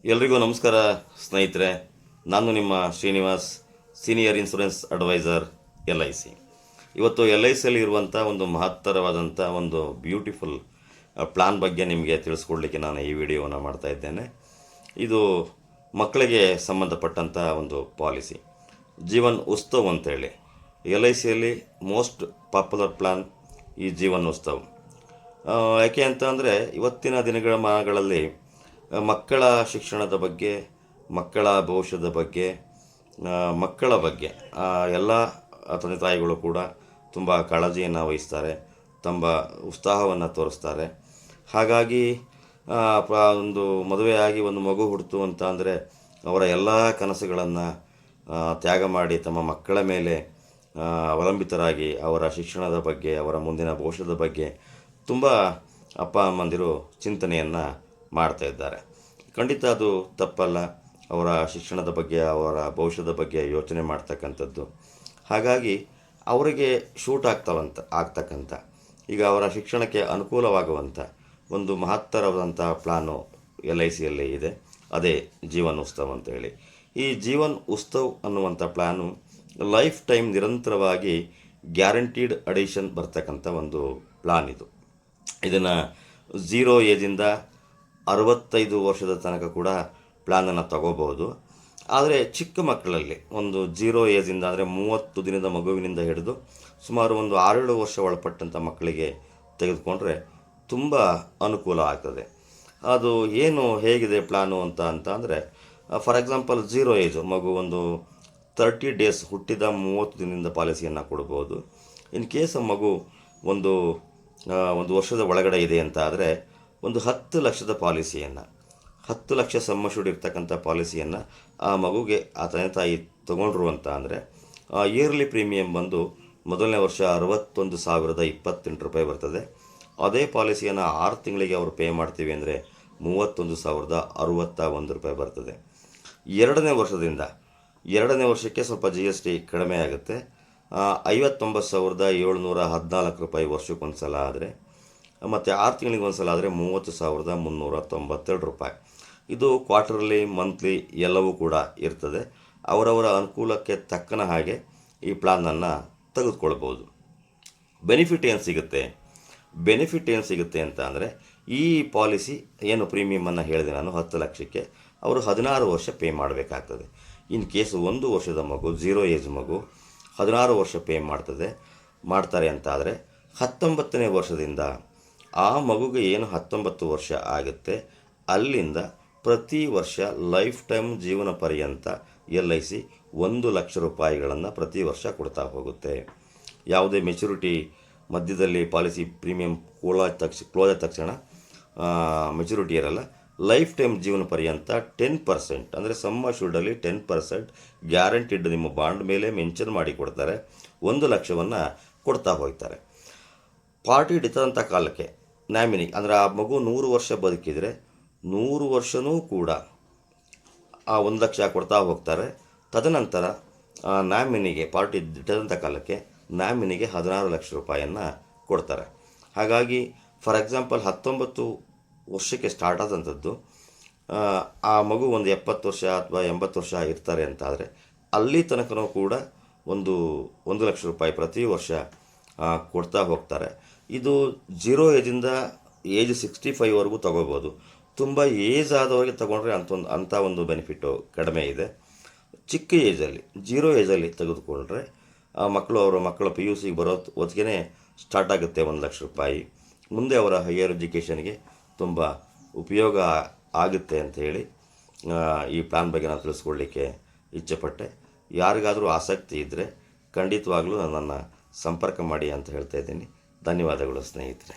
ಎಲ್ರಿಗೂ ನಮಸ್ಕಾರ ಸ್ನೇಹಿತರೆ. ನಾನು ನಿಮ್ಮ Srinivas, senior insurance advisor LIC. ಇವತ್ತು LICಯಲ್ಲಿ ಇರುವಂಥ ಒಂದು ಮಹತ್ತರವಾದಂಥ ಒಂದು ಬ್ಯೂಟಿಫುಲ್ ಪ್ಲಾನ್ ಬಗ್ಗೆ ನಿಮಗೆ ತಿಳಿಸ್ಕೊಡ್ಲಿಕ್ಕೆ ನಾನು ಈ ವಿಡಿಯೋವನ್ನು ಮಾಡ್ತಾ ಇದ್ದೇನೆ. ಇದು ಮಕ್ಕಳಿಗೆ ಸಂಬಂಧಪಟ್ಟಂಥ ಒಂದು ಪಾಲಿಸಿ, ಜೀವನ್ ಉತ್ಸವ್ ಅಂತೇಳಿ. LICಯಲ್ಲಿ ಮೋಸ್ಟ್ ಪಾಪ್ಯುಲರ್ ಪ್ಲಾನ್ ಈ ಜೀವನ್ ಉತ್ಸವ್. ಯಾಕೆ ಅಂತ ಅಂದರೆ ಇವತ್ತಿನ ದಿನಗಳಲ್ಲಿ ಮಕ್ಕಳ ಶಿಕ್ಷಣದ ಬಗ್ಗೆ, ಮಕ್ಕಳ ಭವಿಷ್ಯದ ಬಗ್ಗೆ, ಮಕ್ಕಳ ಬಗ್ಗೆ ಎಲ್ಲ ತಂದೆ ತಾಯಿಗಳು ಕೂಡ ತುಂಬ ಕಾಳಜಿಯನ್ನು ವಹಿಸ್ತಾರೆ, ತುಂಬ ಉತ್ಸಾಹವನ್ನು ತೋರಿಸ್ತಾರೆ. ಹಾಗಾಗಿ ಒಂದು ಮದುವೆಯಾಗಿ ಒಂದು ಮಗು ಹುಟ್ಟಿತು ಅಂತ ಅಂದರೆ ಅವರ ಎಲ್ಲ ಕನಸುಗಳನ್ನು ತ್ಯಾಗ ಮಾಡಿ ತಮ್ಮ ಮಕ್ಕಳ ಮೇಲೆ ಅವಲಂಬಿತರಾಗಿ ಅವರ ಶಿಕ್ಷಣದ ಬಗ್ಗೆ, ಅವರ ಮುಂದಿನ ಭವಿಷ್ಯದ ಬಗ್ಗೆ ತುಂಬ ಅಪ್ಪ ಅಮ್ಮಂದಿರು ಚಿಂತನೆಯನ್ನು ಮಾಡ್ತಾ ಇದ್ದಾರೆ. ಖಂಡಿತ ಅದು ತಪ್ಪಲ್ಲ. ಅವರ ಶಿಕ್ಷಣದ ಬಗ್ಗೆ, ಅವರ ಭವಿಷ್ಯದ ಬಗ್ಗೆ ಯೋಚನೆ ಮಾಡ್ತಕ್ಕಂಥದ್ದು. ಹಾಗಾಗಿ ಅವರಿಗೆ ಶೂಟ್ ಆಗ್ತಕ್ಕಂಥ ಈಗ ಅವರ ಶಿಕ್ಷಣಕ್ಕೆ ಅನುಕೂಲವಾಗುವಂಥ ಒಂದು ಮಹತ್ತರವಾದಂಥ ಪ್ಲಾನು LICಯಲ್ಲಿ ಇದೆ. ಅದೇ ಜೀವನ್ ಉತ್ಸವ್ ಅಂತೇಳಿ. ಈ ಜೀವನ್ ಉತ್ಸವ್ ಅನ್ನುವಂಥ ಪ್ಲ್ಯಾನು ಲೈಫ್ ಟೈಮ್ ನಿರಂತರವಾಗಿ ಗ್ಯಾರಂಟೀಡ್ ಅಡಿಷನ್ ಬರ್ತಕ್ಕಂಥ ಒಂದು ಪ್ಲಾನ್ ಇದು. ಇದನ್ನು 0 ಏಜಿಂದ 65 ವರ್ಷದ ತನಕ ಕೂಡ ಪ್ಲ್ಯಾನನ್ನು ತಗೋಬಹುದು. ಆದರೆ ಚಿಕ್ಕ ಮಕ್ಕಳಲ್ಲಿ ಒಂದು 0 ಏಜಿಂದ ಅಂದರೆ 30 ದಿನದ ಮಗುವಿನಿಂದ ಹಿಡಿದು ಸುಮಾರು ಒಂದು 6-7 ವರ್ಷ ಒಳಪಟ್ಟಂಥ ಮಕ್ಕಳಿಗೆ ತೆಗೆದುಕೊಂಡ್ರೆ ತುಂಬ ಅನುಕೂಲ ಆಗ್ತದೆ. ಅದು ಏನು ಹೇಗಿದೆ ಪ್ಲ್ಯಾನು ಅಂತ ಅಂದರೆ ಫಾರ್ ಎಕ್ಸಾಂಪಲ್ 0 ಏಜು ಮಗು ಒಂದು 30 ಡೇಸ್ ಹುಟ್ಟಿದ 30 ದಿನದಿಂದ ಪಾಲಿಸಿಯನ್ನು ಕೊಡ್ಬೋದು. ಇನ್ ಕೇಸ್ ಮಗು ಒಂದು ವರ್ಷದ ಒಳಗಡೆ ಇದೆ ಅಂತ ಆದರೆ ಒಂದು 10 ಲಕ್ಷದ ಪಾಲಿಸಿಯನ್ನು, 10 ಲಕ್ಷ ಸಮ್ ಅಶ್ಯೂರ್ಡ್ ಇರ್ತಕ್ಕಂಥ ಪಾಲಿಸಿಯನ್ನು ಆ ಮಗುಗೆ ಆ ತಂದೆ ತಾಯಿ ತೊಗೊಂಡ್ರು ಅಂತ ಅಂದರೆ ಇಯರ್ಲಿ ಪ್ರೀಮಿಯಂ ಬಂದು ಮೊದಲನೇ ವರ್ಷ 61,028 ರೂಪಾಯಿ ಬರ್ತದೆ. ಅದೇ ಪಾಲಿಸಿಯನ್ನು 6 ತಿಂಗಳಿಗೆ ಅವರು ಪೇ ಮಾಡ್ತೀವಿ ಅಂದರೆ 31,061 ರೂಪಾಯಿ ಬರ್ತದೆ. ಎರಡನೇ ವರ್ಷಕ್ಕೆ ಸ್ವಲ್ಪ GST ಕಡಿಮೆ ಆಗುತ್ತೆ. 59,714 ರೂಪಾಯಿ ವರ್ಷಕ್ಕೊಂದು ಸಲ ಆದರೆ, ಮತ್ತು 6 ತಿಂಗಳಿಗೆ ಒಂದು ಸಲ ಆದರೆ 30,392 ರೂಪಾಯಿ. ಇದು ಕ್ವಾರ್ಟರ್ಲಿ, ಮಂತ್ಲಿ ಎಲ್ಲವೂ ಕೂಡ ಇರ್ತದೆ. ಅವರವರ ಅನುಕೂಲಕ್ಕೆ ತಕ್ಕನ ಹಾಗೆ ಈ ಪ್ಲಾನನ್ನು ತೆಗೆದುಕೊಳ್ಬೋದು. ಬೆನಿಫಿಟ್ ಏನು ಸಿಗುತ್ತೆ ಅಂತ ಅಂದರೆ ಈ ಪಾಲಿಸಿ ಏನು ಪ್ರೀಮಿಯಮನ್ನು ಹೇಳಿದೆ ನಾನು 10 ಲಕ್ಷಕ್ಕೆ ಅವರು 16 ವರ್ಷ ಪೇ ಮಾಡಬೇಕಾಗ್ತದೆ. ಇನ್ ಕೇಸ್ 1 ವರ್ಷದ ಮಗು 0 ಏಜ್ ಮಗು 16 ವರ್ಷ ಪೇ ಮಾಡ್ತಾರೆ ಅಂತ ಆದರೆ 19ನೇ ವರ್ಷದಿಂದ ಆ ಮಗುಗೆ ಏನು 19 ವರ್ಷ ಆಗುತ್ತೆ ಅಲ್ಲಿಂದ ಪ್ರತಿ ವರ್ಷ ಲೈಫ್ ಟೈಮ್ ಜೀವನ ಪರ್ಯಂತ LIC 1 ಲಕ್ಷ ರೂಪಾಯಿಗಳನ್ನು ಪ್ರತಿ ವರ್ಷ ಕೊಡ್ತಾ ಹೋಗುತ್ತೆ. ಯಾವುದೇ ಮೆಚುರಿಟಿ ಮಧ್ಯದಲ್ಲಿ ಪಾಲಿಸಿ ಪ್ರೀಮಿಯಂ ಕ್ಲೋಸ್ ಆದ ತಕ್ಷಣ ಮೆಚುರಿಟಿ ಇರಲ್ಲ. ಲೈಫ್ ಟೈಮ್ ಜೀವನ ಪರ್ಯಂತ 10% ಅಂದರೆ ಸಮ್ ಅಶ್ಯೂರ್ಡಲ್ಲಿ 10% ಗ್ಯಾರಂಟಿಡ್ ನಿಮ್ಮ ಬಾಂಡ್ ಮೇಲೆ ಮೆನ್ಷನ್ ಮಾಡಿ ಕೊಡ್ತಾರೆ. 1 ಲಕ್ಷವನ್ನು ಕೊಡ್ತಾ ಹೋಗ್ತಾರೆ. ಪಾರ್ಟಿ ಡಿತಂಥ ಕಾಲಕ್ಕೆ ನ್ಯಾಮಿನಿ ಅಂದರೆ ಆ ಮಗು 100 ವರ್ಷ ಬದುಕಿದರೆ 100 ವರ್ಷವೂ ಕೂಡ ಆ 1 ಲಕ್ಷ ಕೊಡ್ತಾ ಹೋಗ್ತಾರೆ. ತದನಂತರ ನ್ಯಾಮಿನಿಗೆ ಪಾರ್ಟಿ ಡಿತಂಥ ಕಾಲಕ್ಕೆ ನ್ಯಾಮಿನಿಗೆ 16 ಲಕ್ಷ ರೂಪಾಯಿಯನ್ನು ಕೊಡ್ತಾರೆ. ಹಾಗಾಗಿ ಫಾರ್ ಎಕ್ಸಾಂಪಲ್ 19 ವರ್ಷಕ್ಕೆ ಸ್ಟಾರ್ಟ್ ಆದಂಥದ್ದು ಆ ಮಗು ಒಂದು 70 ವರ್ಷ ಅಥವಾ 80 ವರ್ಷ ಇರ್ತಾರೆ ಅಂತಾದರೆ ಅಲ್ಲಿ ತನಕನೂ ಕೂಡ 1 ಲಕ್ಷ ರೂಪಾಯಿ ಪ್ರತಿ ವರ್ಷ ಕೊಡ್ತಾ ಹೋಗ್ತಾರೆ. ಇದು 0 ಏಜಿಂದ ಏಜ್ 65ವರೆಗೂ ತೊಗೋಬೋದು. ತುಂಬ ಏಜ್ ಆದವರಿಗೆ ತೊಗೊಂಡ್ರೆ ಅಂಥ ಒಂದು ಬೆನಿಫಿಟ್ಟು ಕಡಿಮೆ ಇದೆ. ಚಿಕ್ಕ ಏಜಲ್ಲಿ 0 ಏಜಲ್ಲಿ ತೆಗೆದುಕೊಂಡ್ರೆ ಅವರ ಮಕ್ಕಳ PUC ಬರೋ ಹೊತ್ತಿಗೆ ಸ್ಟಾರ್ಟ್ ಆಗುತ್ತೆ 1 ಲಕ್ಷ ರೂಪಾಯಿ. ಮುಂದೆ ಅವರ ಹೈಯರ್ ಎಜುಕೇಷನ್ಗೆ ತುಂಬ ಉಪಯೋಗ ಆಗುತ್ತೆ ಅಂತ ಹೇಳಿ ಈ ಪ್ಲಾನ್ ಬಗ್ಗೆ ನಾನು ತಿಳಿಸ್ಕೊಡ್ಲಿಕ್ಕೆ ಇಚ್ಛೆಪಟ್ಟೆ. ಯಾರಿಗಾದರೂ ಆಸಕ್ತಿ ಇದ್ದರೆ ಖಂಡಿತವಾಗ್ಲೂ ನನ್ನನ್ನು ಸಂಪರ್ಕ ಮಾಡಿ ಅಂತ ಹೇಳ್ತಾ ಇದ್ದೀನಿ. ಧನ್ಯವಾದಗಳು ಸ್ನೇಹಿತರೆ.